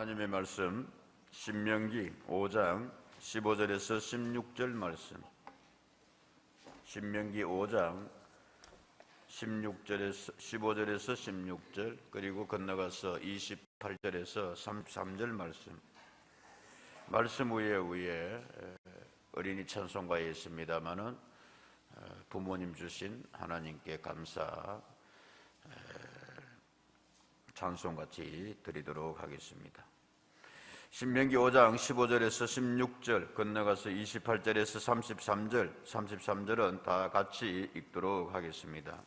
하나님의 말씀 신명기 5장 15절에서 16절 말씀. 신명기 5장 15절에서 16절, 그리고 건너가서 28절에서 33절 말씀 위에 어린이 찬송가에 있습니다마는 부모님 주신 하나님께 감사 찬송같이 드리도록 하겠습니다. 신명기 5장 15절에서 16절, 건너가서 28절에서 33절은 다 같이 읽도록 하겠습니다.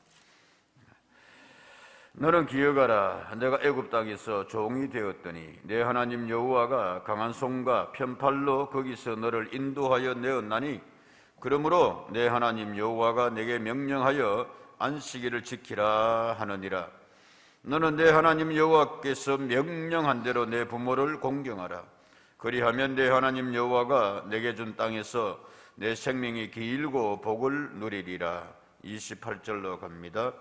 너는 기억하라. 내가 애굽 땅에서 종이 되었더니 내 하나님 여호와가 강한 손과 편팔로 거기서 너를 인도하여 내었나니, 그러므로 내 하나님 여호와가 내게 명령하여 안식일을 지키라 하느니라. 너는 내 하나님 여호와께서 명령한 대로 내 부모를 공경하라. 그리하면 내 하나님 여호와가 내게 준 땅에서 내 생명이 길고 복을 누리리라. 28절로 갑니다.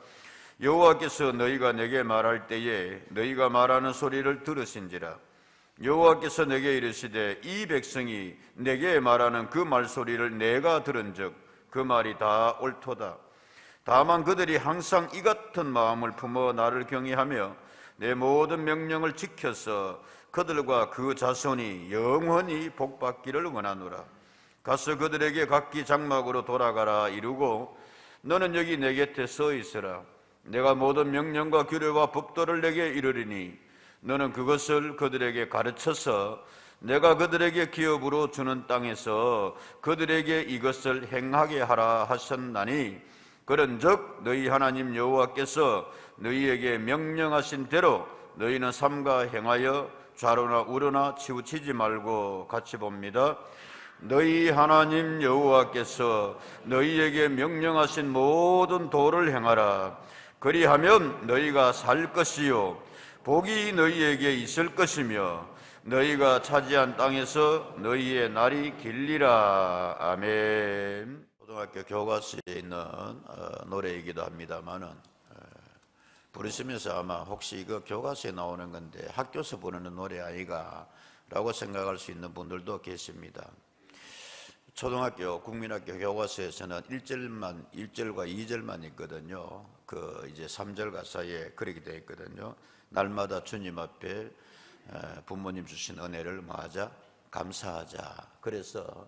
여호와께서 너희가 내게 말할 때에 너희가 말하는 소리를 들으신지라. 여호와께서 내게 이르시되 이 백성이 내게 말하는 그 말소리를 내가 들은즉 그 말이 다 옳도다. 다만 그들이 항상 이 같은 마음을 품어 나를 경외하며 내 모든 명령을 지켜서 그들과 그 자손이 영원히 복받기를 원하노라. 가서 그들에게 각기 장막으로 돌아가라 이루고 너는 여기 내 곁에 서 있으라. 내가 모든 명령과 규례와 법도를 내게 이르리니 너는 그것을 그들에게 가르쳐서 내가 그들에게 기업으로 주는 땅에서 그들에게 이것을 행하게 하라 하셨나니, 그런즉 너희 하나님 여호와께서 너희에게 명령하신 대로 너희는 삼가 행하여 좌로나 우로나 치우치지 말고. 같이 봅니다. 너희 하나님 여호와께서 너희에게 명령하신 모든 도를 행하라. 그리하면 너희가 살 것이요 복이 너희에게 있을 것이며 너희가 차지한 땅에서 너희의 날이 길리라. 아멘. 고등학교 교과서에 있는 노래이기도 합니다만은 부르시면서 아마 혹시 이거 교과서에 나오는 건데 학교에서 부르는 노래 아이가 라고 생각할 수 있는 분들도 계십니다. 초등학교 국민학교 교과서에서는 1절과 2절만 있거든요. 그 이제 3절 가사에 그렇게 되어 있거든요. 날마다 주님 앞에 부모님 주신 은혜를 뭐하자? 감사하자. 그래서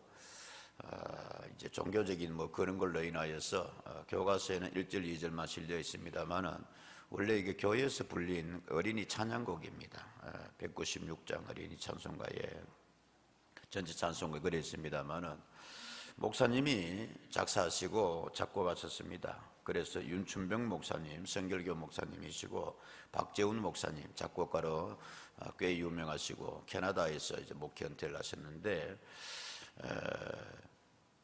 이제 종교적인 뭐 그런 걸로 인하여서 교과서에는 1절, 2절만 실려 있습니다만은 원래 이게 교회에서 불린 어린이 찬양곡입니다. 196장 어린이 찬송가에 전체 찬송가 그래 있습니다만은 목사님이 작사하시고 작곡하셨습니다. 그래서 윤춘병 목사님, 성결교 목사님이시고 박재훈 목사님 작곡가로 꽤 유명하시고 캐나다에서 이제 목회 은퇴를 하셨는데,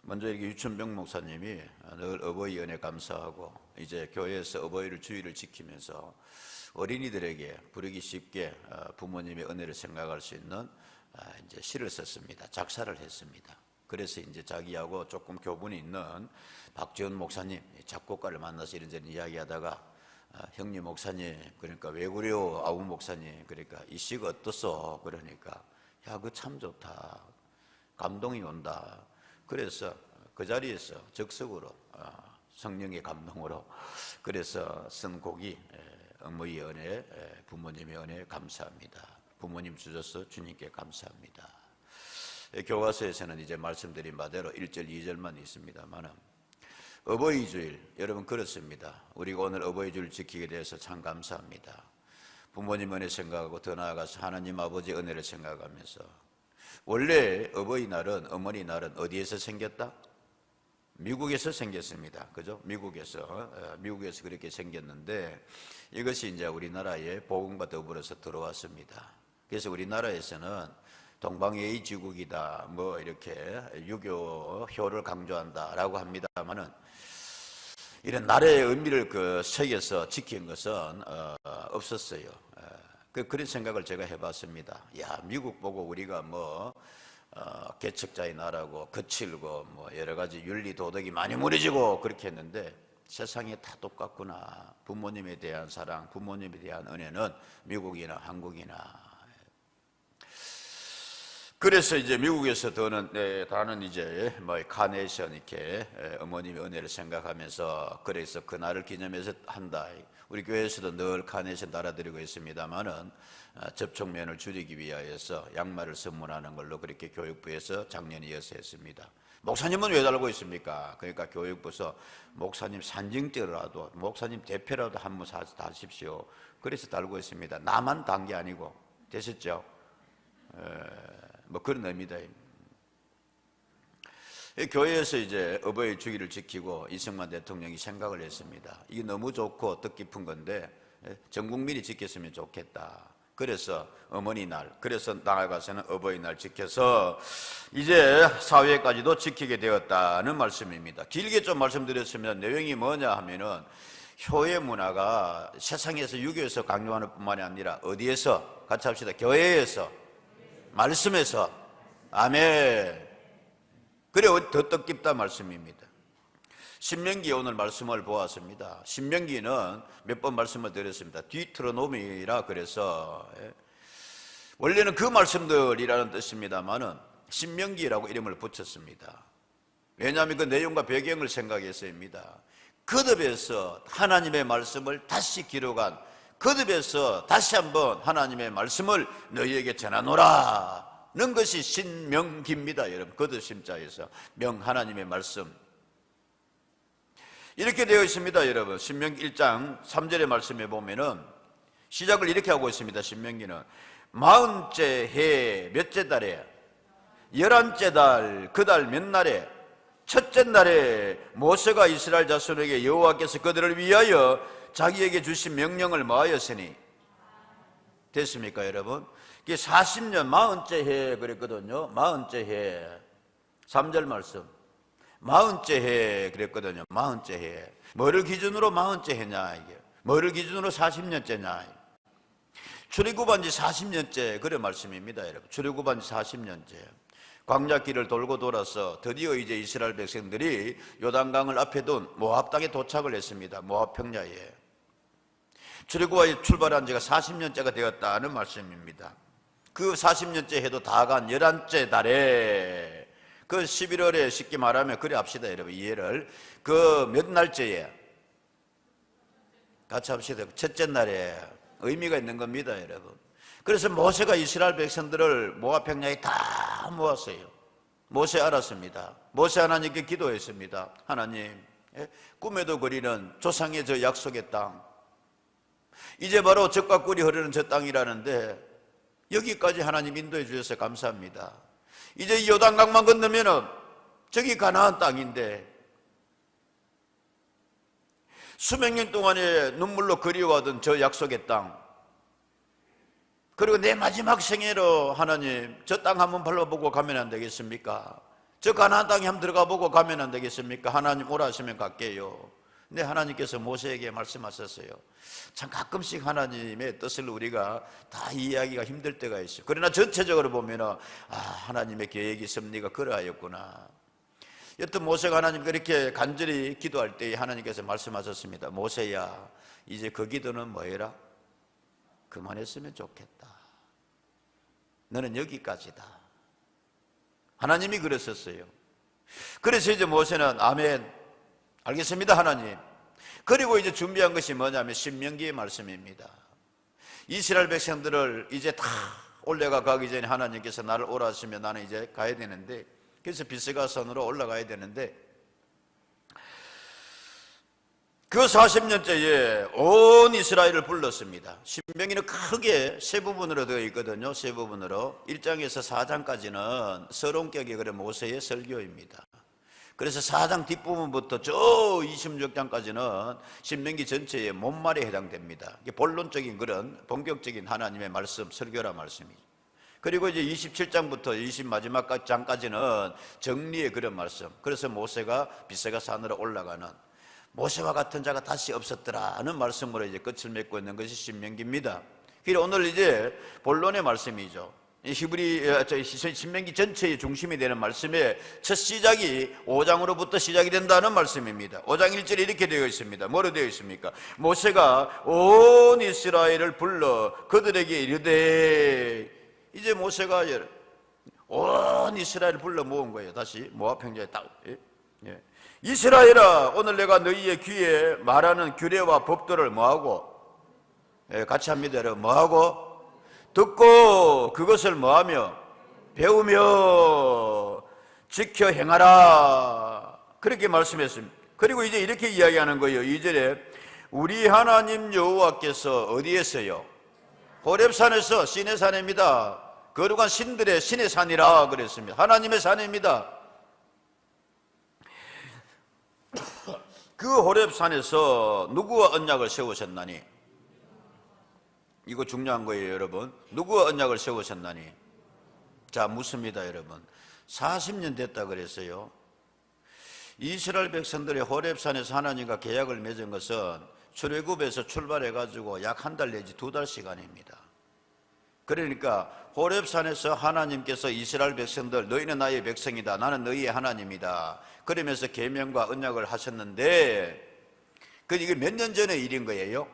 먼저 이렇게 유춘병 목사님이 늘 어버이 은혜 감사하고 이제 교회에서 어버이를 주의를 지키면서 어린이들에게 부르기 쉽게 부모님의 은혜를 생각할 수 있는 이제 시를 썼습니다. 작사를 했습니다. 그래서 이제 자기하고 조금 교분이 있는 박지원 목사님 작곡가를 만나서 이런저런 이야기하다가 형님 목사님, 그러니까 왜 그래요 아우 목사님, 그러니까 이 시가 어떻소, 그러니까 야 그거 참 좋다, 감동이 온다. 그래서 그 자리에서 적석으로 성령의 감동으로 그래서 쓴 곡이 어머니의 은혜, 부모님의 은혜 감사합니다. 부모님 주셔서 주님께 감사합니다. 교과서에서는 이제 말씀드린 바대로 1절, 2절만 있습니다만 어버이 주일, 여러분 그렇습니다. 우리가 오늘 어버이 주일 지키게 돼서 참 감사합니다. 부모님 은혜 생각하고 더 나아가서 하나님 아버지 은혜를 생각하면서, 원래 어버이날은, 어머니날은 어디에서 생겼다? 미국에서 생겼습니다. 그죠? 미국에서 그렇게 생겼는데 이것이 이제 우리나라에 복음과 더불어서 들어왔습니다. 그래서 우리나라에서는 동방예의 지국이다, 뭐 이렇게 유교효를 강조한다라고 합니다만은 이런 나라의 의미를 새겨서 지킨 것은 없었어요. 그런 생각을 제가 해봤습니다. 야, 미국 보고 우리가 개척자의 나라고 거칠고 여러 가지 윤리 도덕이 많이 무너지고 그렇게 했는데 세상이 다 똑같구나. 부모님에 대한 사랑, 부모님에 대한 은혜는 미국이나 한국이나 그래서 이제 미국에서 다는 이제 뭐 카네이션 이렇게 어머님의 은혜를 생각하면서 그래서 그날을 기념해서 한다. 우리 교회에서도 늘 카네이션 달아드리고 있습니다만은 접촉면을 줄이기 위하여서 양말을 선물하는 걸로 그렇게 교육부에서 작년 이어서 했습니다. 목사님은 왜 달고 있습니까? 그러니까 교육부에서 목사님 산증죄라도 목사님 대표라도 한번 다십시오. 그래서 달고 있습니다. 나만 단 게 아니고. 되셨죠? 뭐 그런 의미다. 교회에서 이제 어버이 주기를 지키고 이승만 대통령이 생각을 했습니다. 이게 너무 좋고 뜻깊은 건데 전 국민이 지켰으면 좋겠다. 그래서 어머니 날, 그래서 나아가서는 어버이날 지켜서 이제 사회까지도 지키게 되었다는 말씀입니다. 길게 좀 말씀드렸으면 내용이 뭐냐 하면은 효의 문화가 세상에서 유교에서 강요하는 뿐만이 아니라 어디에서? 같이 합시다. 교회에서, 말씀에서. 아멘. 그래 더 뜻깊다 말씀입니다. 신명기 오늘 말씀을 보았습니다. 신명기는 몇 번 말씀을 드렸습니다. 디트로노미라 그래서 원래는 그 말씀들이라는 뜻입니다만은 신명기라고 이름을 붙였습니다. 왜냐하면 그 내용과 배경을 생각해서입니다. 거듭에서 하나님의 말씀을 다시 기록한, 거듭에서 다시 한번 하나님의 말씀을 너희에게 전하노라는 것이 신명기입니다. 여러분, 거듭 심자에서 명 하나님의 말씀 이렇게 되어 있습니다. 여러분, 신명기 1장 3절의 말씀에 보면은 시작을 이렇게 하고 있습니다. 신명기는 40째 해 몇째 달에 11째 달 그 달 몇 날에 첫째 날에 모세가 이스라엘 자손에게 여호와께서 그들을 위하여 자기에게 주신 명령을 뭐하였으니 됐습니까 여러분? 이게 40년 40째 해 그랬거든요. 40째 해 3절 말씀 40째 해 그랬거든요. 40째 해 뭐를 기준으로 40째 해냐 이게 뭐를 기준으로 40년째냐 출애굽한 지 40년째 그런 말씀입니다. 여러분 출애굽한 지 40년째 광야길을 돌고 돌아서 드디어 이제 이스라엘 백성들이 요단강을 앞에 둔 모압 땅에 도착을 했습니다. 모압 평야에 출애굽에 출발한 지가 40년째가 되었다는 말씀입니다. 그 40년째 해도 다 간 11째 달에 그 11월에 쉽게 말하면 그래 합시다 여러분 이해를 그 몇 날째에 같이 합시다 첫째 날에 의미가 있는 겁니다 여러분. 그래서 모세가 이스라엘 백성들을 모압 평야에 다 모았어요. 모세 알았습니다. 모세 하나님께 기도했습니다. 하나님 꿈에도 그리는 조상의 저 약속의 땅 이제 바로 젖과 꿀이 흐르는 저 땅이라는데 여기까지 하나님 인도해 주셔서 감사합니다. 이제 이 요단강만 건너면은 저기 가나안 땅인데 수백 년 동안에 눈물로 그리워하던 저 약속의 땅 그리고 내 마지막 생애로 하나님 저 땅 한번 발라보고 가면 안 되겠습니까? 저 가나안 땅에 한번 들어가 보고 가면 안 되겠습니까? 하나님 오라 하시면 갈게요. 근데 하나님께서 모세에게 말씀하셨어요. 참 가끔씩 하나님의 뜻을 우리가 다 이해하기가 힘들 때가 있어요. 그러나 전체적으로 보면 하나님의 계획이 섭리가 그러하였구나. 여튼 모세가 하나님 그렇게 간절히 기도할 때 하나님께서 말씀하셨습니다. 모세야 이제 그 기도는 뭐해라? 그만했으면 좋겠다. 너는 여기까지다. 하나님이 그랬었어요. 그래서 이제 모세는 아멘 알겠습니다 하나님. 그리고 이제 준비한 것이 뭐냐면 신명기의 말씀입니다. 이스라엘 백성들을 이제 다 올라가 가기 전에 하나님께서 나를 오라 하시면 나는 이제 가야 되는데 그래서 비스가산으로 올라가야 되는데 그 40년째에 온 이스라엘을 불렀습니다. 신명기는 크게 세 부분으로 되어 있거든요. 세 부분으로 1장에서 4장까지는 서론격의 그런 모세의 설교입니다. 그래서 4장 뒷부분부터 저 26장까지는 신명기 전체의 본말에 해당됩니다. 이게 본론적인 그런 본격적인 하나님의 말씀, 설교라 말씀이죠. 그리고 이제 27장부터 20 마지막 장까지는 정리의 그런 말씀. 그래서 모세가 비스가 산으로 올라가는 모세와 같은 자가 다시 없었더라는 말씀으로 이제 끝을 맺고 있는 것이 신명기입니다. 그래서 오늘 이제 본론의 말씀이죠. 신명기 전체의 중심이 되는 말씀의 첫 시작이 5장으로부터 시작이 된다는 말씀입니다. 5장 1절에 이렇게 되어 있습니다. 뭐로 되어 있습니까? 모세가 온 이스라엘을 불러 그들에게 이르되 이제 모세가 온 이스라엘을 불러 모은 거예요. 다시 모압 평야에 딱. 예. 이스라엘아, 오늘 내가 너희의 귀에 말하는 규례와 법도를 뭐하고? 예, 같이 합니다, 여러분. 뭐하고? 듣고 그것을 뭐하며? 배우며 지켜 행하라. 그렇게 말씀했습니다. 그리고 이제 이렇게 이야기하는 거예요. 2절에 우리 하나님 여호와께서 어디에서요? 호렙산에서, 신의 산입니다. 거룩한 신들의 신의 산이라 그랬습니다. 하나님의 산입니다. 그 호렙산에서 누구와 언약을 세우셨나니? 이거 중요한 거예요, 여러분. 누구와 언약을 세우셨나니? 자, 묻습니다, 여러분. 40년 됐다 그랬어요. 이스라엘 백성들의 호렙산에서 하나님과 계약을 맺은 것은 출애굽에서 출발해가지고 약 한 달 내지 2달 시간입니다. 그러니까 호렙산에서 하나님께서 이스라엘 백성들, 너희는 나의 백성이다, 나는 너희의 하나님이다, 그러면서 계명과 언약을 하셨는데, 이게 몇 년 전의 일인 거예요?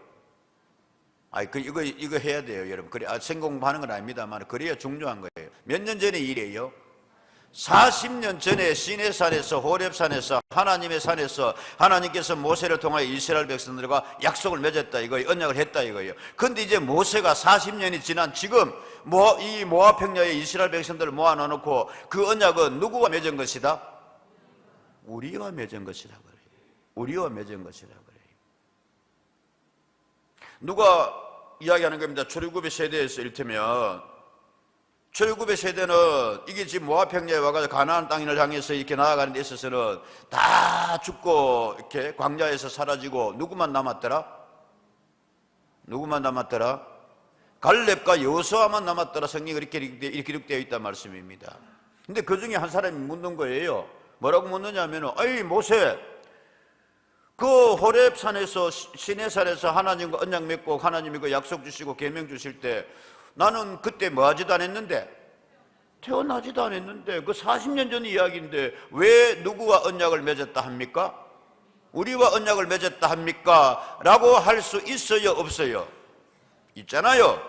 이거 해야 돼요, 여러분. 그래, 생공부하는 건 아닙니다만, 그래야 중요한 거예요. 몇 년 전의 일이에요? 40년 전에 시내산에서, 호렙산에서, 하나님의 산에서 하나님께서 모세를 통하여 이스라엘 백성들과 약속을 맺었다 이거예요. 언약을 했다 이거예요. 그런데 이제 모세가 40년이 지난 지금 이 모압 평야에 이스라엘 백성들을 모아놓고 그 언약은 누구와 맺은 것이다? 우리와 맺은 것이라 그래요. 우리와 맺은 것이라 그래요. 누가 이야기하는 겁니다. 출애굽의 세대에서 이를테면, 출애굽의 세대는 이게 지금 모압 평야에 와가지고 가나안 땅을 향해서 이렇게 나아가는 데 있어서는 다 죽고 이렇게 광야에서 사라지고 누구만 남았더라? 누구만 남았더라? 갈렙과 여호수아만 남았더라. 성경에 이렇게 기록되어 있단 말씀입니다. 근데 그 중에 한 사람이 묻는 거예요. 뭐라고 묻느냐면은, 아이 모세, 그 호렙산에서, 시내산에서 하나님과 언약 맺고 하나님이 그 약속 주시고 계명 주실 때 나는 그때 뭐 하지도 않았는데, 태어나지도 않았는데, 그 40년 전 이야기인데 왜 누구와 언약을 맺었다 합니까? 우리와 언약을 맺었다 합니까? 라고 할 수 있어요, 없어요? 있잖아요.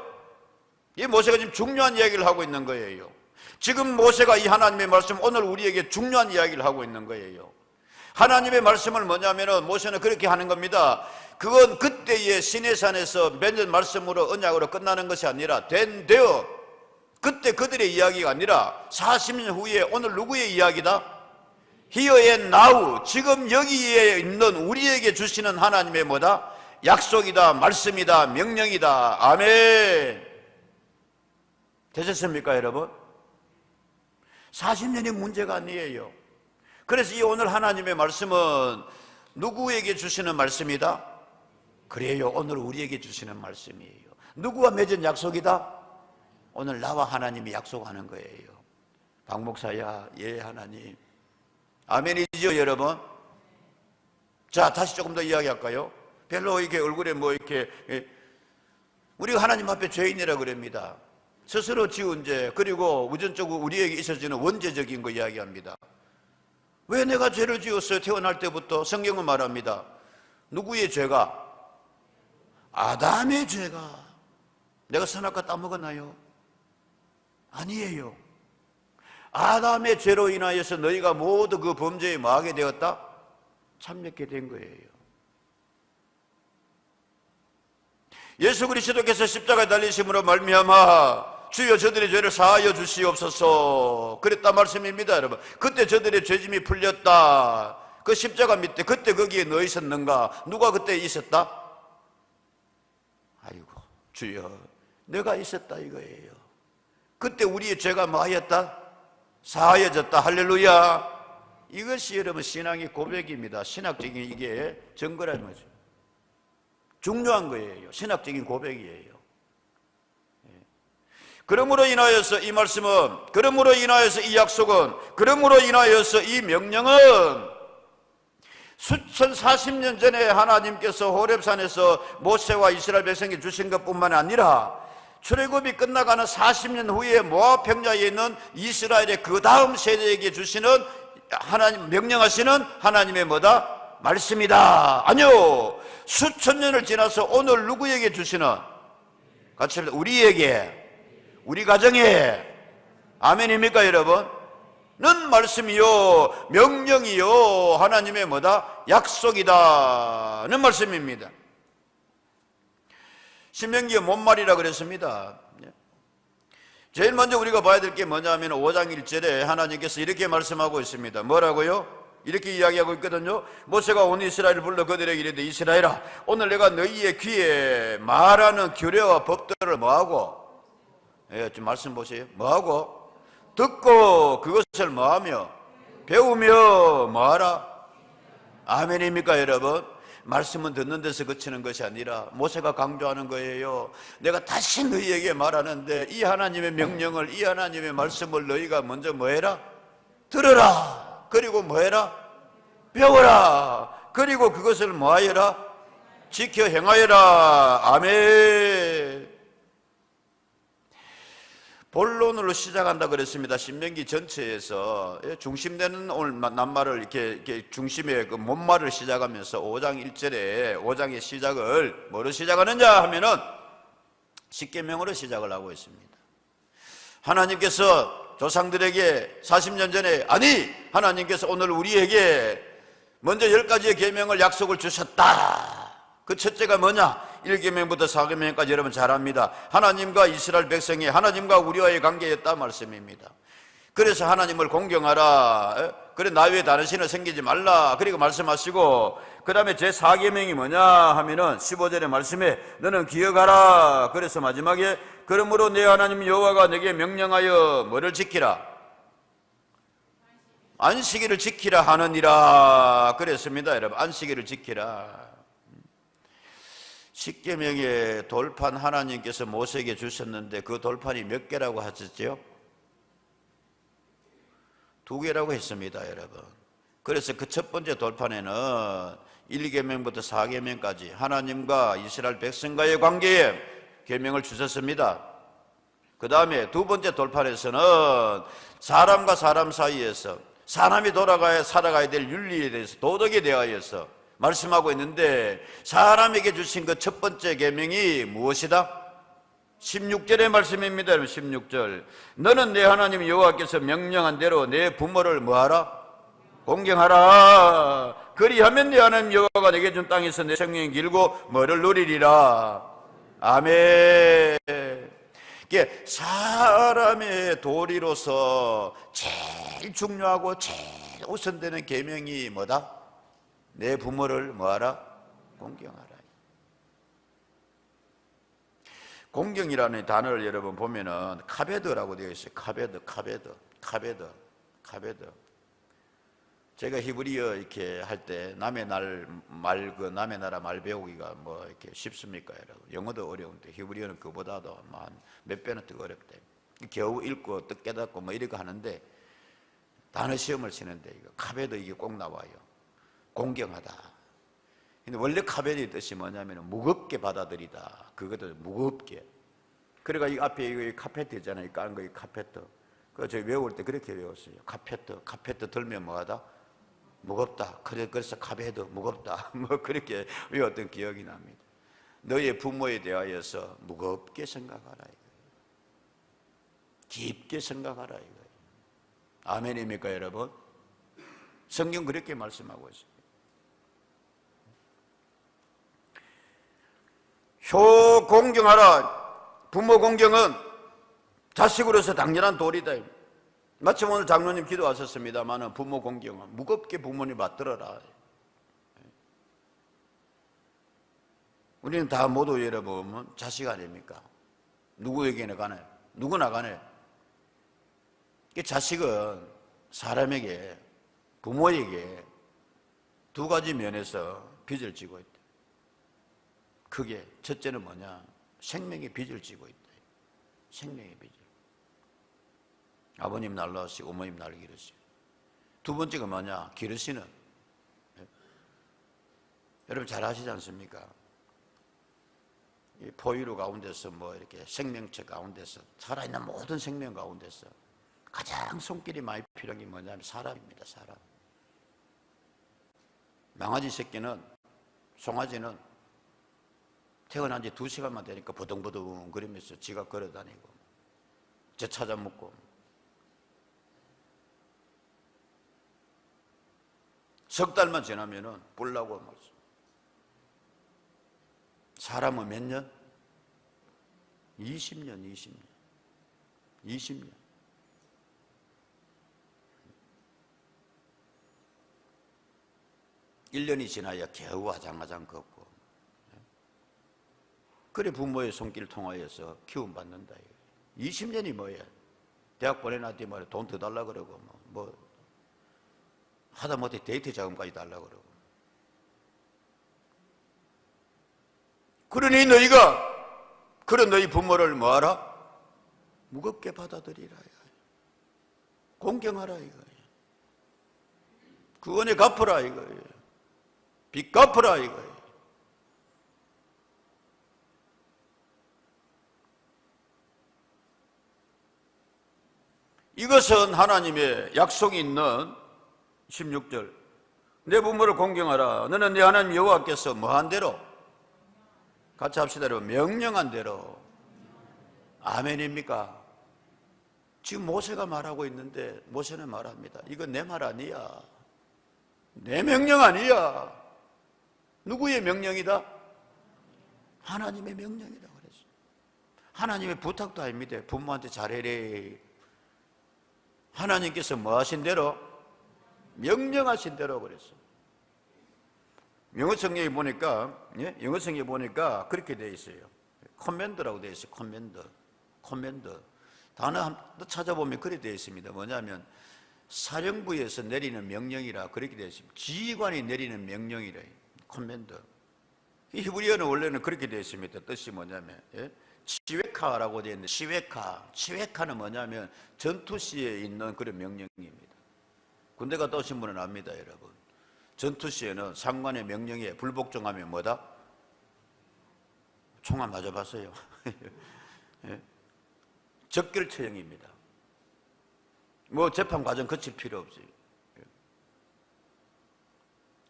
이 모세가 지금 중요한 이야기를 하고 있는 거예요. 지금 모세가 이 하나님의 말씀, 오늘 우리에게 중요한 이야기를 하고 있는 거예요. 하나님의 말씀을 뭐냐면은 모세는 그렇게 하는 겁니다. 그건 그때의 시내산에서 맺은 말씀으로 언약으로 끝나는 것이 아니라 되어 그때 그들의 이야기가 아니라 40년 후에 오늘 누구의 이야기다? Here and now, 지금 여기에 있는 우리에게 주시는 하나님의 뭐다? 약속이다, 말씀이다, 명령이다. 아멘. 되셨습니까, 여러분? 40년이 문제가 아니에요. 그래서 이 오늘 하나님의 말씀은 누구에게 주시는 말씀이다? 그래요, 오늘 우리에게 주시는 말씀이에요. 누구와 맺은 약속이다? 오늘 나와 하나님이 약속하는 거예요. 박 목사야, 예 하나님. 아멘이죠, 여러분? 자, 다시 조금 더 이야기할까요? 별로 이렇게 얼굴에 뭐 이렇게, 우리가 하나님 앞에 죄인이라 그럽니다. 스스로 지은 죄, 그리고 우선적으로 우리에게 있어지는 원죄적인 거 이야기합니다. 왜 내가 죄를 지었어요? 태어날 때부터. 성경은 말합니다. 누구의 죄가? 아담의 죄가. 내가 선악과 따먹었나요? 아니에요. 아담의 죄로 인하여서 너희가 모두 그 범죄에 뭐하게 되었다? 참여하게 된 거예요. 예수 그리스도께서 십자가에 달리심으로 말미암아 주여 저들의 죄를 사하여 주시옵소서 그랬단 말씀입니다, 여러분. 그때 저들의 죄짐이 풀렸다. 그 십자가 밑에 그때 거기에 너 있었는가? 누가 그때 있었다? 아이고 주여 내가 있었다 이거예요. 그때 우리의 죄가 뭐하였다? 사하여졌다. 할렐루야. 이것이 여러분 신앙의 고백입니다. 신학적인 이게 증거라는 거죠. 중요한 거예요. 신학적인 고백이에요. 그러므로 인하여서 이 말씀은, 그러므로 인하여서 이 약속은, 그러므로 인하여서 이 명령은 수천 40년 전에 하나님께서 호렙산에서 모세와 이스라엘 백성에게 주신 것뿐만 아니라 출애굽이 끝나가는 40년 후에 모압 평야에 있는 이스라엘의 그 다음 세대에게 주시는 하나님, 명령하시는 하나님의 뭐다? 말씀이다. 아니요, 수천 년을 지나서 오늘 누구에게 주시는? 같이 우리에게, 우리 가정에, 아멘입니까 여러분? 는 말씀이요 명령이요 하나님의 뭐다? 약속이다는 말씀입니다. 신명기의 못말이라 그랬습니다. 제일 먼저 우리가 봐야 될 게 뭐냐면 5장 1절에 하나님께서 이렇게 말씀하고 있습니다. 뭐라고요? 이렇게 이야기하고 있거든요. 모세가 온 이스라엘을 불러 그들에게 이르되 이스라엘아 오늘 내가 너희의 귀에 말하는 규례와 법들을 뭐하고 좀 말씀 보세요. 뭐하고? 듣고 그것을 뭐하며? 배우며 뭐하라? 아멘입니까 여러분? 말씀은 듣는 데서 그치는 것이 아니라 모세가 강조하는 거예요. 내가 다시 너희에게 말하는데 이 하나님의 명령을 이 하나님의 말씀을 너희가 먼저 뭐해라? 들어라. 그리고 뭐해라? 배워라. 그리고 그것을 뭐하여라? 지켜 행하여라. 아멘. 본론으로 시작한다 그랬습니다. 신명기 전체에서 중심되는 오늘 낱말을 이렇게 중심에 그 못말을 시작하면서 5장 1절에 5장의 시작을 뭐로 시작하느냐 하면은 십계명으로 시작을 하고 있습니다. 하나님께서 조상들에게 40년 전에 아니 하나님께서 오늘 우리에게 먼저 10가지의 계명을 약속을 주셨다. 그 첫째가 뭐냐? 1계명부터 4계명까지 여러분 잘 압니다. 하나님과 이스라엘 백성이 하나님과 우리와의 관계였다 말씀입니다. 그래서 하나님을 공경하라. 그래 나 외에 다른 신을 섬기지 말라. 그리고 말씀하시고 그 다음에 제4계명이 뭐냐 하면은 15절의 말씀에 너는 기억하라. 그래서 마지막에 그러므로 내 하나님 여호와가 내게 명령하여 뭐를 지키라? 안식일을 지키라 하느니라 그랬습니다. 여러분 안식일을 지키라. 십계명의 돌판 하나님께서 모세에게 주셨는데 그 돌판이 몇 개라고 하셨죠? 2개라고 했습니다 여러분. 그래서 그 첫 번째 돌판에는 1계명부터 4계명까지 하나님과 이스라엘 백성과의 관계에 계명을 주셨습니다. 그 다음에 두 번째 돌판에서는 사람과 사람 사이에서 사람이 돌아가야 살아가야 될 윤리에 대해서 도덕에 대하여서 말씀하고 있는데 사람에게 주신 그 첫 번째 계명이 무엇이다? 16절의 말씀입니다. 16절 너는 내 하나님 여호와께서 명령한 대로 내 부모를 뭐하라? 공경하라. 그리하면 내 하나님 여호와가 내게 준 땅에서 내 생명이 길고 뭐를 누리리라. 아멘. 이게 사람의 도리로서 제일 중요하고 제일 우선되는 계명이 뭐다? 내 부모를 뭐하라? 공경하라. 공경이라는 단어를 여러분 보면은 카베드라고 되어 있어요. 카베드. 제가 히브리어 이렇게 할 때 남의 남의 나라 말 배우기가 뭐 이렇게 쉽습니까, 여러분? 영어도 어려운데 히브리어는 그보다도 몇 배는 더 어렵대. 겨우 읽고 또 깨닫고 뭐 이렇게 하는데 단어 시험을 치는데 이거 카베드 이게 꼭 나와요. 공경하다. 근데 원래 카베드의 뜻이 뭐냐면 무겁게 받아들이다. 그것도 무겁게. 그러니까 이 앞에 이 카페트 있잖아요. 까는 거 이 카페트. 그 저 외울 때 그렇게 외웠어요. 카페트 들면 뭐하다? 무겁다. 그래서 카베드 무겁다. 뭐 그렇게 외웠던 기억이 납니다. 너의 부모에 대하여서 무겁게 생각하라 이거예요. 깊게 생각하라 이거예요. 아멘입니까 여러분? 성경 그렇게 말씀하고 있습니다. 효 공경하라. 부모 공경은 자식으로서 당연한 도리다. 마침 오늘 장로님 기도하셨습니다만 부모 공경은 무겁게 부모님 받들어라. 우리는 다 모두 여러분 자식 아닙니까? 누구에게나 간에 누구나 간에 자식은 사람에게 부모에게 두 가지 면에서 빚을 지고 있다. 크게 첫째는 뭐냐? 생명의 빚을 지고 있다. 생명의 빚을. 아버님 날 낳으시고 어머님 날 기르시고. 두 번째가 뭐냐? 기르시는. 여러분 잘 아시지 않습니까? 이 포유류 가운데서 뭐 이렇게 생명체 가운데서 살아있는 모든 생명 가운데서 가장 손길이 많이 필요한 게 뭐냐면 사람입니다. 사람. 망아지 새끼는 송아지는 태어난 지 2시간만 되니까 버둥버둥 거리면서 지가 걸어다니고 저 찾아 먹고 석 달만 지나면은 뿔나고 말씀. 사람은 몇 년? 20년. 20년. 1년이 지나야 겨우 아장아장 걷고. 그래 부모의 손길 통하여서 키움받는다. 20년이 뭐야? 대학 보내놨더니 말이야 돈 더 달라 그러고 뭐 하다못해 데이트 자금까지 달라 그러고. 그러니 너희가 그런 너희 부모를 뭐하라? 무겁게 받아들이라. 공경하라 이거예요. 그 은혜 갚으라 이거예요. 빚 갚으라 이거예요. 이것은 하나님의 약속이 있는 16절 내 부모를 공경하라. 너는 네 하나님 여호와께서 뭐한 대로 같이 합시다. 명령한 대로. 아멘입니까? 지금 모세가 말하고 있는데 모세는 말합니다. 이건 내 말 아니야. 내 명령 아니야. 누구의 명령이다? 하나님의 명령이다 그랬어요. 하나님의 부탁도 아닙니다. 부모한테 잘해래. 하나님께서 뭐 하신 대로? 명령하신 대로 그랬어요. 영어 성경에 보니까 그렇게 되어 있어요. 커맨드라고 되어 있어요. 커맨드. 단어 한번 찾아보면 그렇게 되어 있습니다. 뭐냐면 사령부에서 내리는 명령이라 그렇게 되어 있습니다. 지휘관이 내리는 명령이라. 커맨드. 이 히브리어는 원래는 그렇게 되어 있습니다. 뜻이 뭐냐면 치웨카라고 되어 있는데 치웨카는 뭐냐면 전투시에 있는 그런 명령입니다. 군대 갔다 오신 분은 압니다, 여러분. 전투시에는 상관의 명령에 불복종하면 뭐다? 총 안 맞아봤어요. 적결 처형입니다. 뭐 재판 과정 거칠 필요 없어요.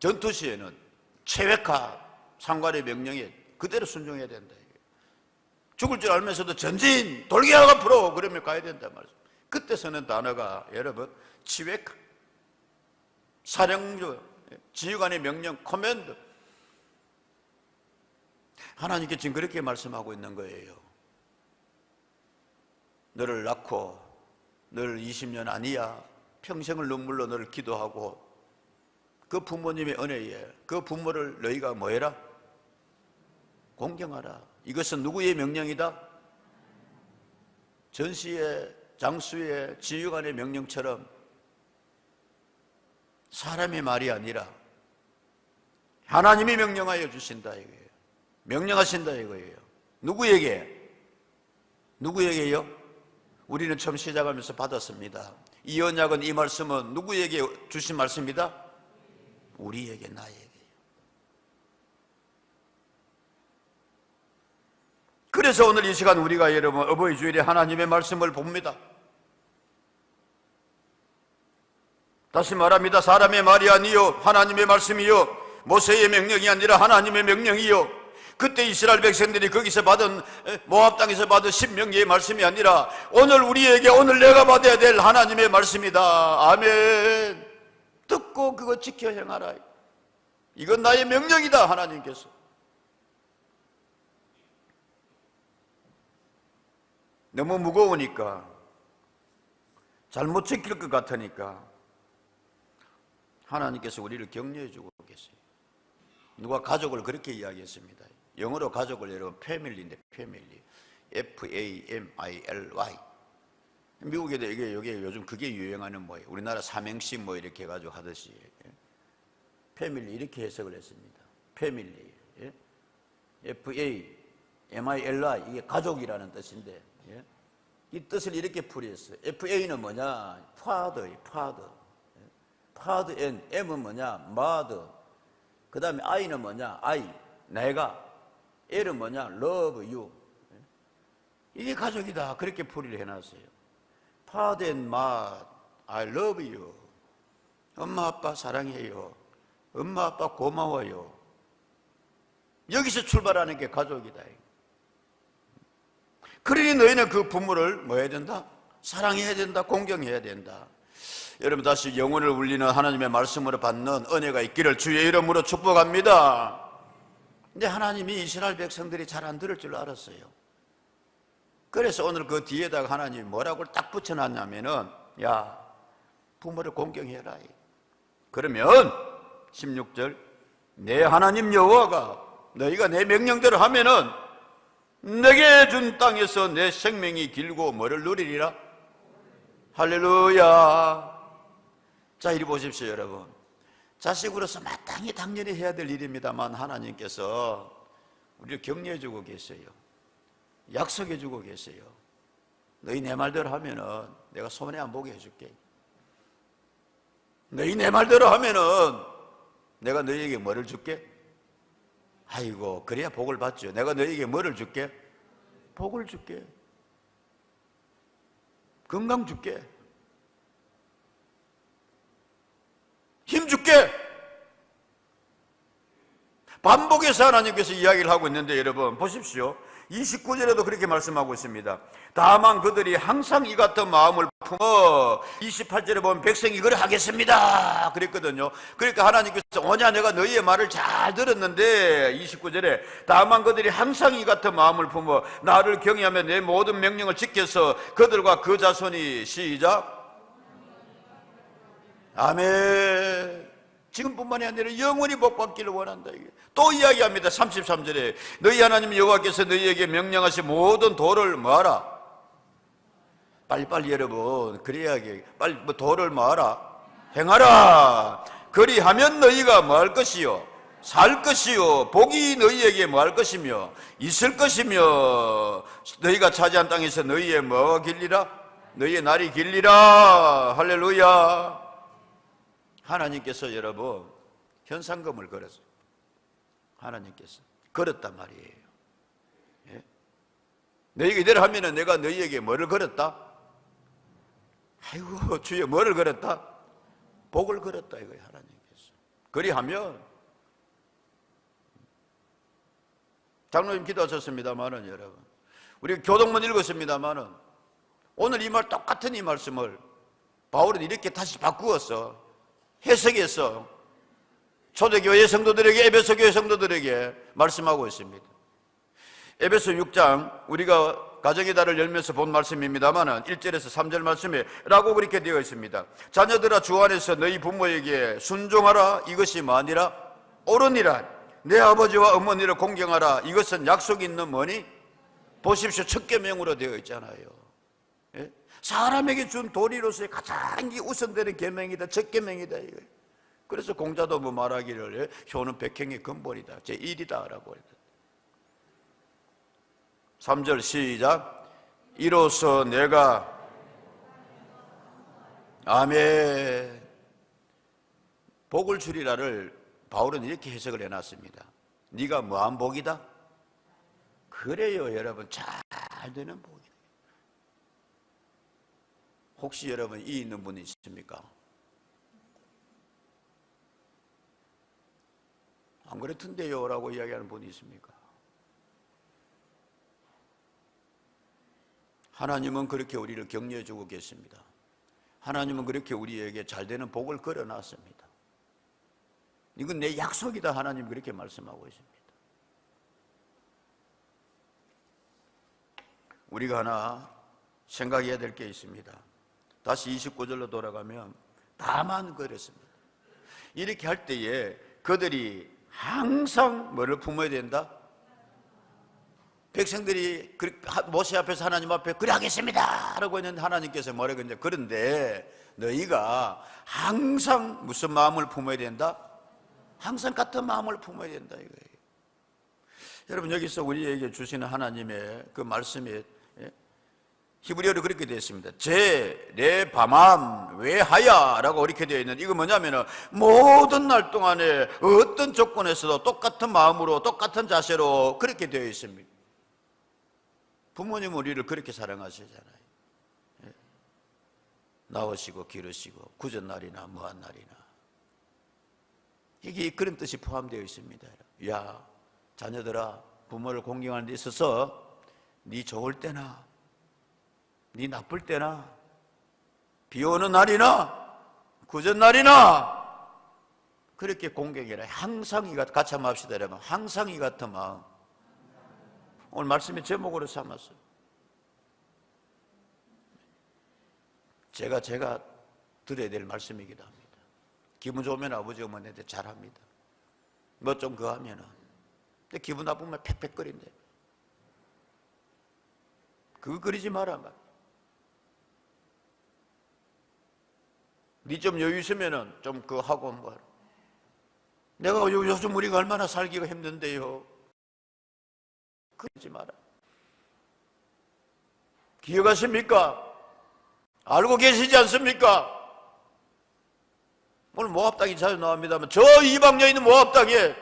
전투시에는 최외카 상관의 명령에 그대로 순종해야 된다. 죽을 줄 알면서도 전진 돌격 앞으로 그러면 가야 된다 말씀. 그때 쓰는 단어가 여러분 치외카, 사령부, 지휘관의 명령, 커맨드. 하나님께 지금 그렇게 말씀하고 있는 거예요. 너를 낳고 너를 20년 아니야 평생을 눈물로 너를 기도하고 그 부모님의 은혜에 그 부모를 너희가 뭐해라? 공경하라. 이것은 누구의 명령이다? 전시의 장수의 지휘관의 명령처럼 사람의 말이 아니라 하나님이 명령하여 주신다 이거예요. 명령하신다 이거예요. 누구에게요? 우리는 처음 시작하면서 받았습니다. 이 언약은, 이 말씀은 누구에게 주신 말씀이다? 우리에게, 나에게요. 그래서 오늘 이 시간 우리가 여러분 어버이 주일에 하나님의 말씀을 봅니다. 다시 말합니다. 사람의 말이 아니요 하나님의 말씀이요 모세의 명령이 아니라 하나님의 명령이요. 그때 이스라엘 백성들이 거기서 받은 모압 땅에서 받은 신명기의 말씀이 아니라 오늘 우리에게 오늘 내가 받아야 될 하나님의 말씀이다. 아멘. 듣고 그거 지켜 행하라. 이건 나의 명령이다. 하나님께서. 너무 무거우니까 잘못 지킬 것 같으니까 하나님께서 우리를 격려해 주고 계세요. 누가 가족을 그렇게 이야기했습니다. 영어로 가족을 여러분 패밀리인데 패밀리 F-A-M-I-L-Y. 미국에도 이게 요즘 그게 유행하는 뭐예요? 우리나라 삼행시 뭐 이렇게 해가지고 하듯이 패밀리 이렇게 해석을 했습니다. 패밀리 F-A-M-I-L-Y 이게 가족이라는 뜻인데 이 뜻을 이렇게 풀이했어요. F-A는 뭐냐? father. father and M은 뭐냐? mother. 그 다음에 I는 뭐냐? I, 내가. L은 뭐냐? love you. 이게 가족이다. 그렇게 풀이를 해놨어요. Father and mother, I love you. 엄마 아빠 사랑해요. 엄마 아빠 고마워요. 여기서 출발하는 게 가족이다. 그러니 너희는 그 부모를 뭐 해야 된다? 사랑해야 된다. 공경해야 된다. 여러분 다시 영혼을 울리는 하나님의 말씀으로 받는 은혜가 있기를 주의 이름으로 축복합니다. 근데 하나님이 이스라엘 백성들이 잘 안 들을 줄 알았어요. 그래서 오늘 그 뒤에다가 하나님이 뭐라고 딱 붙여놨냐면은 야, 부모를 공경해라. 그러면 16절 내 하나님 여호와가 너희가 내 명령대로 하면은 내게 준 땅에서 내 생명이 길고 뭐를 누리리라. 할렐루야. 자, 이리 보십시오 여러분. 자식으로서 마땅히 당연히 해야 될 일입니다만 하나님께서 우리를 격려해 주고 계세요. 약속해 주고 계세요. 너희 내 말대로 하면은 내가 손해 안 보게 해줄게. 너희 내 말대로 하면은 내가 너희에게 뭐를 줄게? 아이고, 그래야 복을 받죠. 내가 너희에게 뭐를 줄게? 복을 줄게. 건강 줄게. 힘 줄게. 반복해서 하나님께서 이야기를 하고 있는데 여러분 보십시오. 29절에도 그렇게 말씀하고 있습니다. 다만 그들이 항상 이 같은 마음을 품어 28절에 보면 백성이 그래 하겠습니다 그랬거든요. 그러니까 하나님께서 오냐 내가 너희의 말을 잘 들었는데 29절에 다만 그들이 항상 이 같은 마음을 품어 나를 경외하며 내 모든 명령을 지켜서 그들과 그 자손이 시작 아멘. 지금뿐만이 아니라 영원히 복받기를 원한다. 이게 또 이야기합니다. 33절에 너희 하나님 여호와께서 너희에게 명령하신 모든 도를 뭐하라? 빨리빨리 여러분 그래야 빨리 도를 뭐하라? 행하라. 그리하면 너희가 뭐할 것이요? 살 것이요 복이 너희에게 뭐할 것이며 있을 것이며 너희가 차지한 땅에서 너희의 뭐가 길리라? 너희의 날이 길리라. 할렐루야. 하나님께서 여러분 현상금을 걸었어요. 하나님께서 걸었단 말이에요. 예? 너희가 이대로 하면은 내가 너희에게 뭐를 걸었다? 아이고 주여 뭐를 걸었다? 복을 걸었다 이거예요. 하나님께서. 그리하면 장로님 기도하셨습니다만은 여러분 우리 교동문 읽었습니다만은 오늘 이 말 똑같은 이 말씀을 바울은 이렇게 다시 바꾸었어. 해석해서 초대교회 성도들에게 에베소 교회 성도들에게 말씀하고 있습니다. 에베소 6장 우리가 가정의 달을 열면서 본 말씀입니다만 1절에서 3절 말씀에 라고 그렇게 되어 있습니다. 자녀들아 주 안에서 너희 부모에게 순종하라. 이것이 뭐니라? 옳으니라. 내 아버지와 어머니를 공경하라. 이것은 약속 있는 뭐니? 보십시오. 첫 계명으로 되어 있잖아요. 예? 사람에게 준 도리로서의 가장 우선되는 계명이다. 첫 계명이다. 그래서 공자도 뭐 말하기를 효는 백행의 근본이다. 제1이다 라고 했다. 3절 시작. 이로써 내가 아멘. 복을 주리라를 바울은 이렇게 해석을 해놨습니다. 네가 뭐한 복이다? 그래요 여러분 잘 되는 복이다. 혹시 여러분 이 있는 분이 있습니까? 안 그렇던데요 라고 이야기하는 분이 있습니까? 하나님은 그렇게 우리를 격려해 주고 계십니다. 하나님은 그렇게 우리에게 잘 되는 복을 걸어놨습니다. 이건 내 약속이다. 하나님 그렇게 말씀하고 있습니다. 우리가 하나 생각해야 될 게 있습니다. 다시 29절로 돌아가면 다만 그랬습니다. 이렇게 할 때에 그들이 항상 뭐를 품어야 된다? 백성들이 모세 앞에서 하나님 앞에 그래 하겠습니다 라고 했는데 하나님께서 뭐라고 했냐? 그런데 너희가 항상 무슨 마음을 품어야 된다? 항상 같은 마음을 품어야 된다 이거예요. 여러분 여기서 우리에게 주시는 하나님의 그 말씀이 히브리어로 그렇게 되어 있습니다. 제 밤함 외하야 라고 이렇게 되어 있는 이거 뭐냐면은 모든 날 동안에 어떤 조건에서도 똑같은 마음으로 똑같은 자세로 그렇게 되어 있습니다. 부모님은 우리를 그렇게 사랑하시잖아요. 낳으시고 기르시고 구전날이나 무한 날이나 이게 그런 뜻이 포함되어 있습니다. 야 자녀들아 부모를 공경하는 데 있어서 네 좋을 때나 네 나쁠 때나 비 오는 날이나 구전날이나 그렇게 공경해라. 항상 이 같은, 같이 한번 합시다 여러분. 항상 이 같은 마음. 오늘 말씀의 제목으로 삼았어요. 제가 드려야 될 말씀이기도 합니다. 기분 좋으면 아버지 어머니한테 잘합니다. 뭐 좀 그거 하면은. 근데 기분 나쁘면 팩팩거린대. 그거 그리지 마라 말. 니 좀 여유 있으면은 좀 그거 하고 뭐. 내가 요즘 우리가 얼마나 살기가 힘든데요. 그러지 마라. 기억하십니까? 알고 계시지 않습니까? 오늘 모압 땅이 자주 나옵니다만 저 이방 여인은 모압 땅에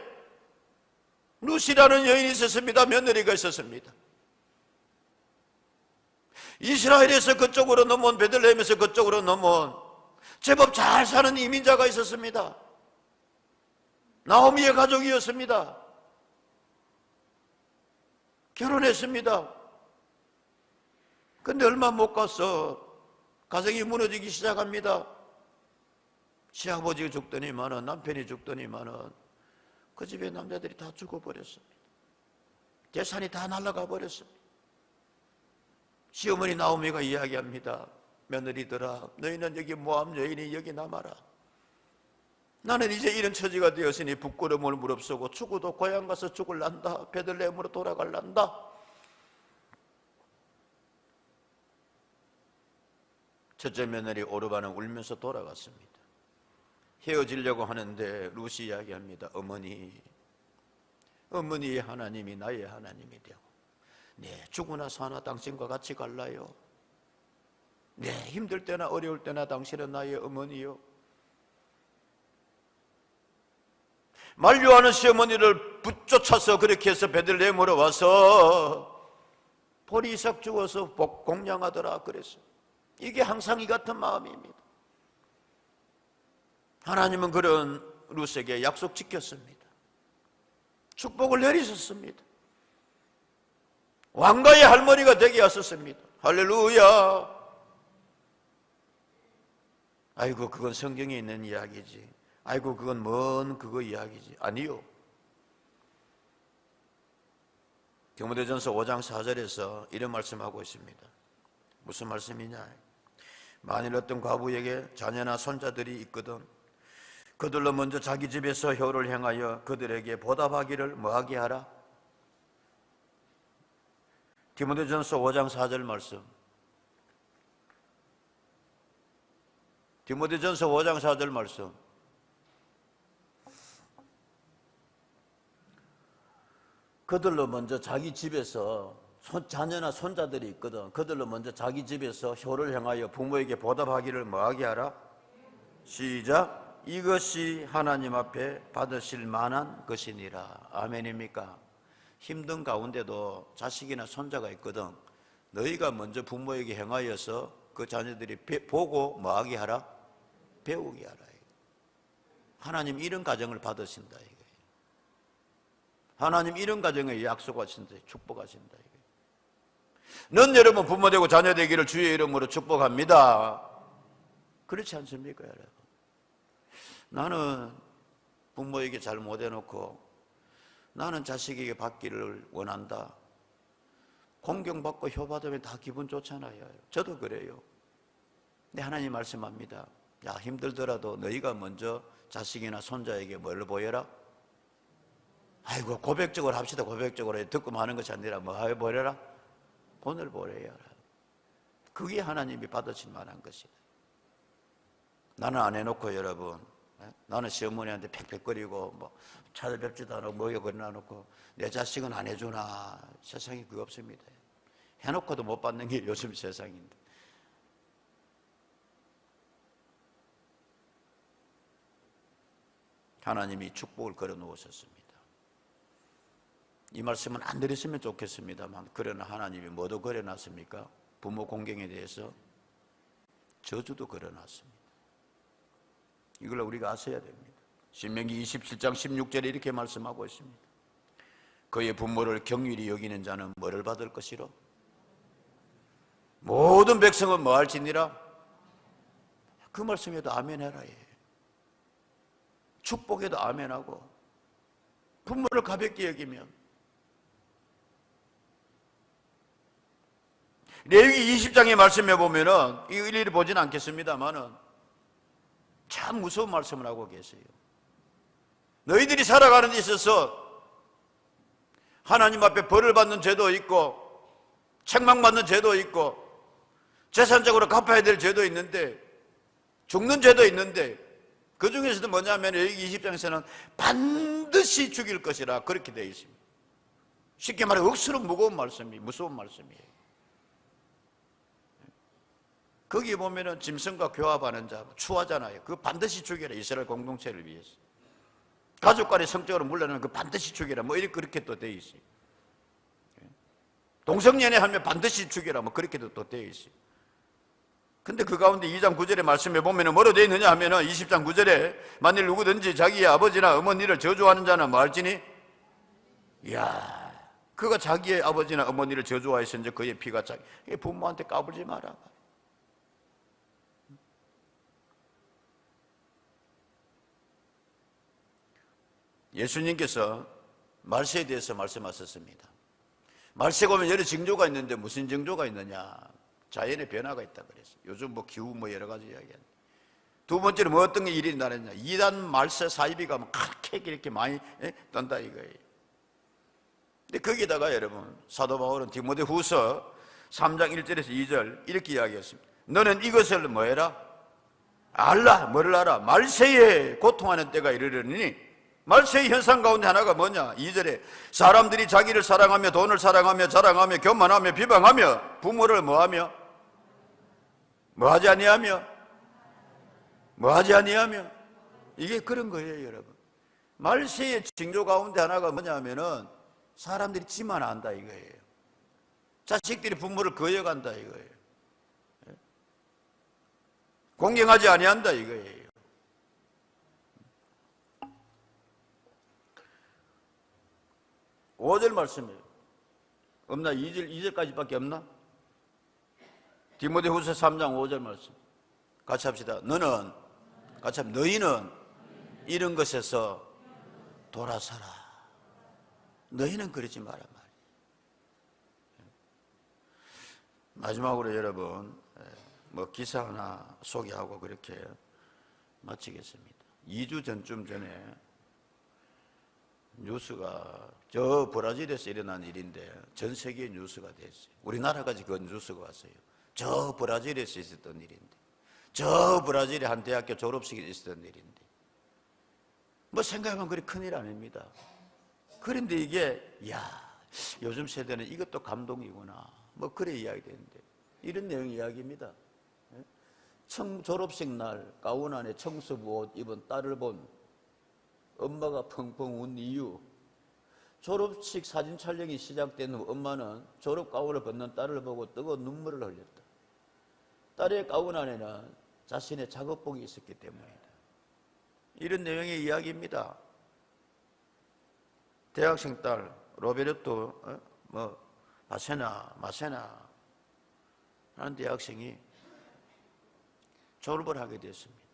루시라는 여인이 있었습니다. 며느리가 있었습니다. 이스라엘에서 그쪽으로 넘어온, 베들레헴에서 그쪽으로 넘어온 제법 잘 사는 이민자가 있었습니다. 나오미의 가족이었습니다. 결혼했습니다. 근데 얼마 못 가서 가정이 무너지기 시작합니다. 시아버지가 죽더니만은, 남편이 죽더니만은 그 집에 남자들이 다 죽어버렸습니다. 재산이 다 날아가 버렸습니다. 시어머니 나오미가 이야기합니다. 며느리들아, 너희는 여기 모압 여인이 여기 남아라. 나는 이제 이런 처지가 되었으니 부끄러움을 무릅쓰고 죽어도 고향 가서 죽을란다. 베들레헴으로 돌아갈란다. 첫째 며느리 오르바는 울면서 돌아갔습니다. 헤어지려고 하는데 루시 이야기합니다. 어머니의 하나님이 나의 하나님이 되고 네 죽으나 사나 당신과 같이 갈라요. 네 힘들 때나 어려울 때나 당신은 나의 어머니요. 만류하는 시어머니를 붙쫓아서 그렇게 해서 베들레헴으로 와서 보리 이삭 주어서 공양하더라 그랬어요. 이게 항상 이 같은 마음입니다. 하나님은 그런 룻에게 약속 지켰습니다. 축복을 내리셨습니다. 왕가의 할머니가 되게 하셨습니다. 할렐루야. 아이고 그건 성경에 있는 이야기지. 아이고 그건 먼 그거 이야기지. 아니요. 디모데전서 5장 4절에서 이런 말씀하고 있습니다. 무슨 말씀이냐? 만일 어떤 과부에게 자녀나 손자들이 있거든 그들로 먼저 자기 집에서 효를 행하여 그들에게 보답하기를 뭐하게 하라? 디모데전서 5장 4절 말씀. 디모데전서 5장 4절 말씀. 그들로 먼저 자기 집에서 자녀나 손자들이 있거든 그들로 먼저 자기 집에서 효를 행하여 부모에게 보답하기를 뭐하게 하라? 시작. 이것이 하나님 앞에 받으실 만한 것이니라. 아멘입니까? 힘든 가운데도 자식이나 손자가 있거든 너희가 먼저 부모에게 행하여서 그 자녀들이 보고 뭐하게 하라? 배우게 하라. 하나님 이런 가정을 받으신다. 하나님 이런 가정에 약속하신다. 축복하신다. 넌 여러분 부모 되고 자녀 되기를 주의 이름으로 축복합니다. 그렇지 않습니까 여러분? 나는 부모에게 잘 못해놓고 나는 자식에게 받기를 원한다. 공경받고 효받으면 다 기분 좋잖아요. 저도 그래요. 근데 하나님 말씀합니다. 야 힘들더라도 너희가 먼저 자식이나 손자에게 뭘 보여라? 아이고 고백적으로 합시다. 고백적으로 듣고 마는 것이 아니라 뭐 보여라? 본을 보여라. 그게 하나님이 받으실 만한 것이다. 나는 안 해놓고 여러분 나는 시어머니한테 팩팩거리고 뭐 찾아뵙지도 않고 뭐여 그려놓고 내 자식은 안 해주나. 세상에 그거 없습니다. 해놓고도 못 받는 게 요즘 세상인데. 하나님이 축복을 걸어 놓으셨습니다. 이 말씀은 안 드렸으면 좋겠습니다만 그러나 하나님이 뭐도 걸어놨습니까? 부모 공경에 대해서 저주도 걸어놨습니다. 이걸 우리가 아셔야 됩니다. 신명기 27장 16절에 이렇게 말씀하고 있습니다. 그의 부모를 경휼히 여기는 자는 뭐를 받을 것이로? 모든 백성은 뭐 할지니라? 그 말씀에도 아멘해라. 축복에도 아멘하고 부모를 가볍게 여기면. 레위기 20장의 말씀에 보면은 이 일일이 보지는 않겠습니다만은 참 무서운 말씀을 하고 계세요. 너희들이 살아가는 데 있어서 하나님 앞에 벌을 받는 죄도 있고 책망받는 죄도 있고 재산적으로 갚아야 될 죄도 있는데 죽는 죄도 있는데 그 중에서도 뭐냐면 레위기 20장에서는 반드시 죽일 것이라 그렇게 되어 있습니다. 쉽게 말해 억수로 무거운 말씀이 무서운 말씀이에요. 거기 보면은 짐승과 교합하는 자 추하잖아요. 그거 반드시 죽여라. 이스라엘 공동체를 위해서. 가족 간에 성적으로 물러나는 그 반드시 죽여라. 뭐 이렇게 그렇게 또 되어 있어요. 동성연애 하면 반드시 죽여라. 뭐 그렇게도 또 되어 있어요. 근데 그 가운데 2장 9절의 말씀에 보면은 뭐로 되어 있느냐 하면은 20장 9절에 만일 누구든지 자기의 아버지나 어머니를 저주하는 자는 뭐 할지니? 이야, 그가 자기의 아버지나 어머니를 저주하였은지 그의 피가 자기 부모한테 까불지 마라. 예수님께서 말세에 대해서 말씀하셨습니다. 말세가 오면 여러 징조가 있는데 무슨 징조가 있느냐? 자연의 변화가 있다 그랬어요. 요즘 뭐 기후 뭐 여러 가지 이야기하는데. 두 번째로 뭐 어떤 일이 나느냐? 이단 말세 사이비가 막 그렇게 이렇게 많이 떤다 이거예요. 근데 거기다가 여러분 사도 바울은 디모데후서 3장 1절에서 2절 이렇게 이야기했습니다. 너는 이것을 뭐 해라? 알라. 뭐를 알아? 말세에 고통하는 때가 이르려니 말세의 현상 가운데 하나가 뭐냐? 2절에 사람들이 자기를 사랑하며 돈을 사랑하며 자랑하며 교만하며 비방하며 부모를 뭐하며? 뭐하지 아니하며? 뭐하지 아니하며? 이게 그런 거예요 여러분. 말세의 징조 가운데 하나가 뭐냐 하면은 사람들이 지만 안다 이거예요. 자식들이 부모를 거역한다 이거예요. 공경하지 아니한다 이거예요. 오절 말씀이에요. 없나? 2절까지밖에 없나? 디모데후서 3장 5절 말씀 같이 합시다. 너희는 이런 것에서 돌아서라. 너희는 그러지 마라 말이에요. 마지막으로 여러분 뭐 기사 하나 소개하고 그렇게 마치겠습니다. 2주 전쯤 전에 뉴스가 저 브라질에서 일어난 일인데 전 세계 뉴스가 됐어요. 우리나라까지 그 뉴스가 왔어요. 저 브라질에서 있었던 일인데, 저 브라질의 한 대학교 졸업식에 있었던 일인데, 뭐 생각하면 그리 큰일 아닙니다. 그런데 이게 요즘 세대는 이것도 감동이구나 뭐 그래 이야기 되는데 이런 내용 이야기입니다. 졸업식 날 가운 안에 청소부 옷 입은 딸을 본 엄마가 펑펑 운 이유, 졸업식 사진 촬영이 시작된 후 엄마는 졸업 가운을 벗는 딸을 보고 뜨거운 눈물을 흘렸다. 딸의 가운 안에는 자신의 작업복이 있었기 때문이다. 이런 내용의 이야기입니다. 대학생 딸 로베르토 마세나 하는 대학생이 졸업을 하게 됐습니다.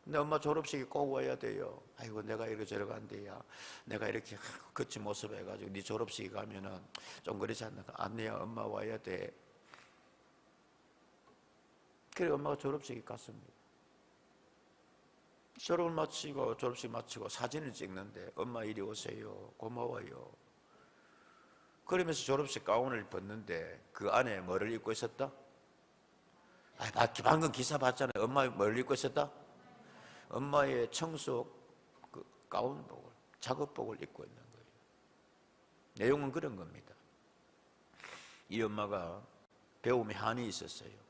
근데 엄마 졸업식에 꼭 와야 돼요. 아이고 내가 이러저러 간대야. 내가 이렇게 거친 모습 해가지고 네 졸업식에 가면은 좀 그렇지 않나? 아니야 엄마 와야 돼. 그래 엄마가 졸업식에 갔습니다. 졸업식 마치고 사진을 찍는데 엄마 이리 오세요. 고마워요. 그러면서 졸업식 가운을 벗는데 그 안에 뭐를 입고 있었다? 방금 기사 봤잖아요. 엄마 뭘 입고 있었다? 엄마의 청소 그 가운복을, 작업복을 입고 있는 거예요. 내용은 그런 겁니다. 이 엄마가 배움에 한이 있었어요.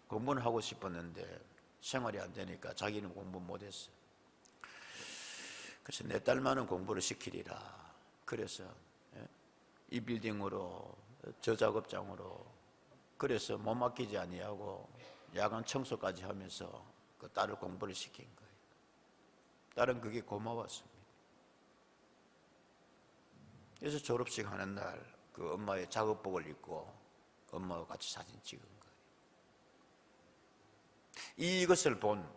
공부는 하고 싶었는데 생활이 안 되니까 자기는 공부 못했어요. 그래서 내 딸만은 공부를 시키리라. 그래서 이 빌딩으로 저 작업장으로 그래서 못 맡기지 아니하고 야간 청소까지 하면서 그 딸을 공부를 시킨 거예요. 딸은 그게 고마웠습니다. 그래서 졸업식 하는 날 그 엄마의 작업복을 입고 엄마와 같이 사진 찍은 거예요. 이것을 본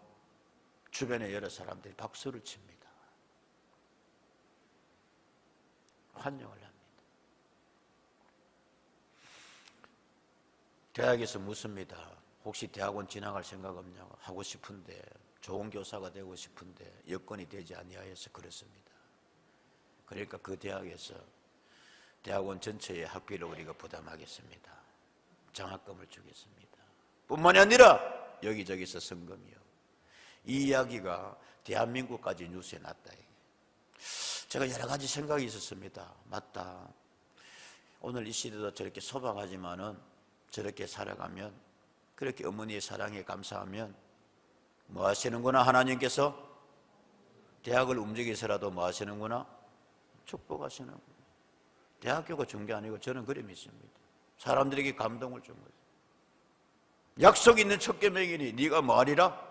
주변의 여러 사람들이 박수를 칩니다. 환영을 합니다. 대학에서 묻습니다. 혹시 대학원 진학할 생각 없냐고. 하고 싶은데, 좋은 교사가 되고 싶은데 여건이 되지 아니하여서 그렇습니다. 그러니까 그 대학에서 대학원 전체의 학비를 우리가 부담하겠습니다. 장학금을 주겠습니다. 뿐만이 아니라 여기저기서 성금이요. 이 이야기가 대한민국까지 뉴스에 났다. 제가 여러 가지 생각이 있었습니다. 맞다. 오늘 이 시대도 저렇게 소박하지만은 저렇게 살아가면, 그렇게 어머니의 사랑에 감사하면 뭐 하시는구나, 하나님께서 대학을 움직이서라도 뭐 하시는구나, 축복하시는구나. 대학교가 준 게 아니고 저는 그래 믿습니다. 사람들에게 감동을 준 거죠. 약속 있는 첫 계명이니 네가 뭐 하리라?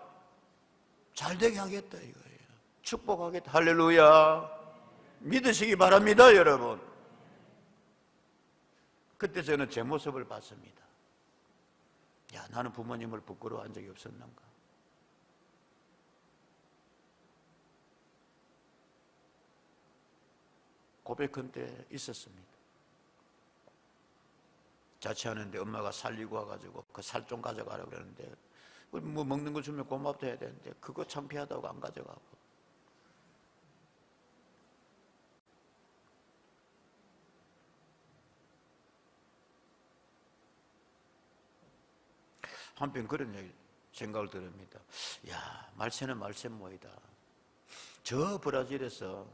잘되게 하겠다 이거예요. 축복하겠다. 할렐루야. 믿으시기 바랍니다, 여러분. 그때 저는 제 모습을 봤습니다. 야, 나는 부모님을 부끄러워한 적이 없었는가? 고백한 때 있었습니다. 자취하는데 엄마가 살리고 와가지고 그 살 좀 가져가라고 그러는데, 뭐 먹는 거 주면 고맙다 해야 되는데 그거 창피하다고 안 가져가고. 한편 그런 생각을 들읍니다. 야, 말세는 말세 모이다. 저 브라질에서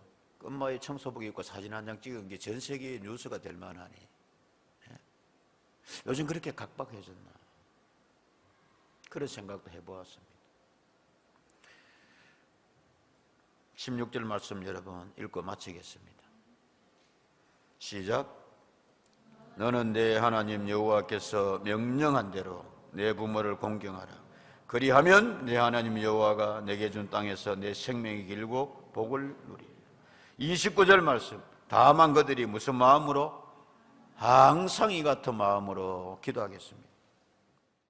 엄마의 청소복 입고 사진 한 장 찍은 게 전 세계의 뉴스가 될 만하니, 요즘 그렇게 각박해졌나? 그런 생각도 해보았습니다. 16절 말씀 여러분 읽고 마치겠습니다. 시작. 너는 내 하나님 여호와께서 명령한 대로 내 부모를 공경하라. 그리하면 내 하나님 여호와가 내게 준 땅에서 내 생명이 길고 복을 누리라. 29절 말씀. 다만 그들이 무슨 마음으로? 항상 이 같은 마음으로 기도하겠습니다.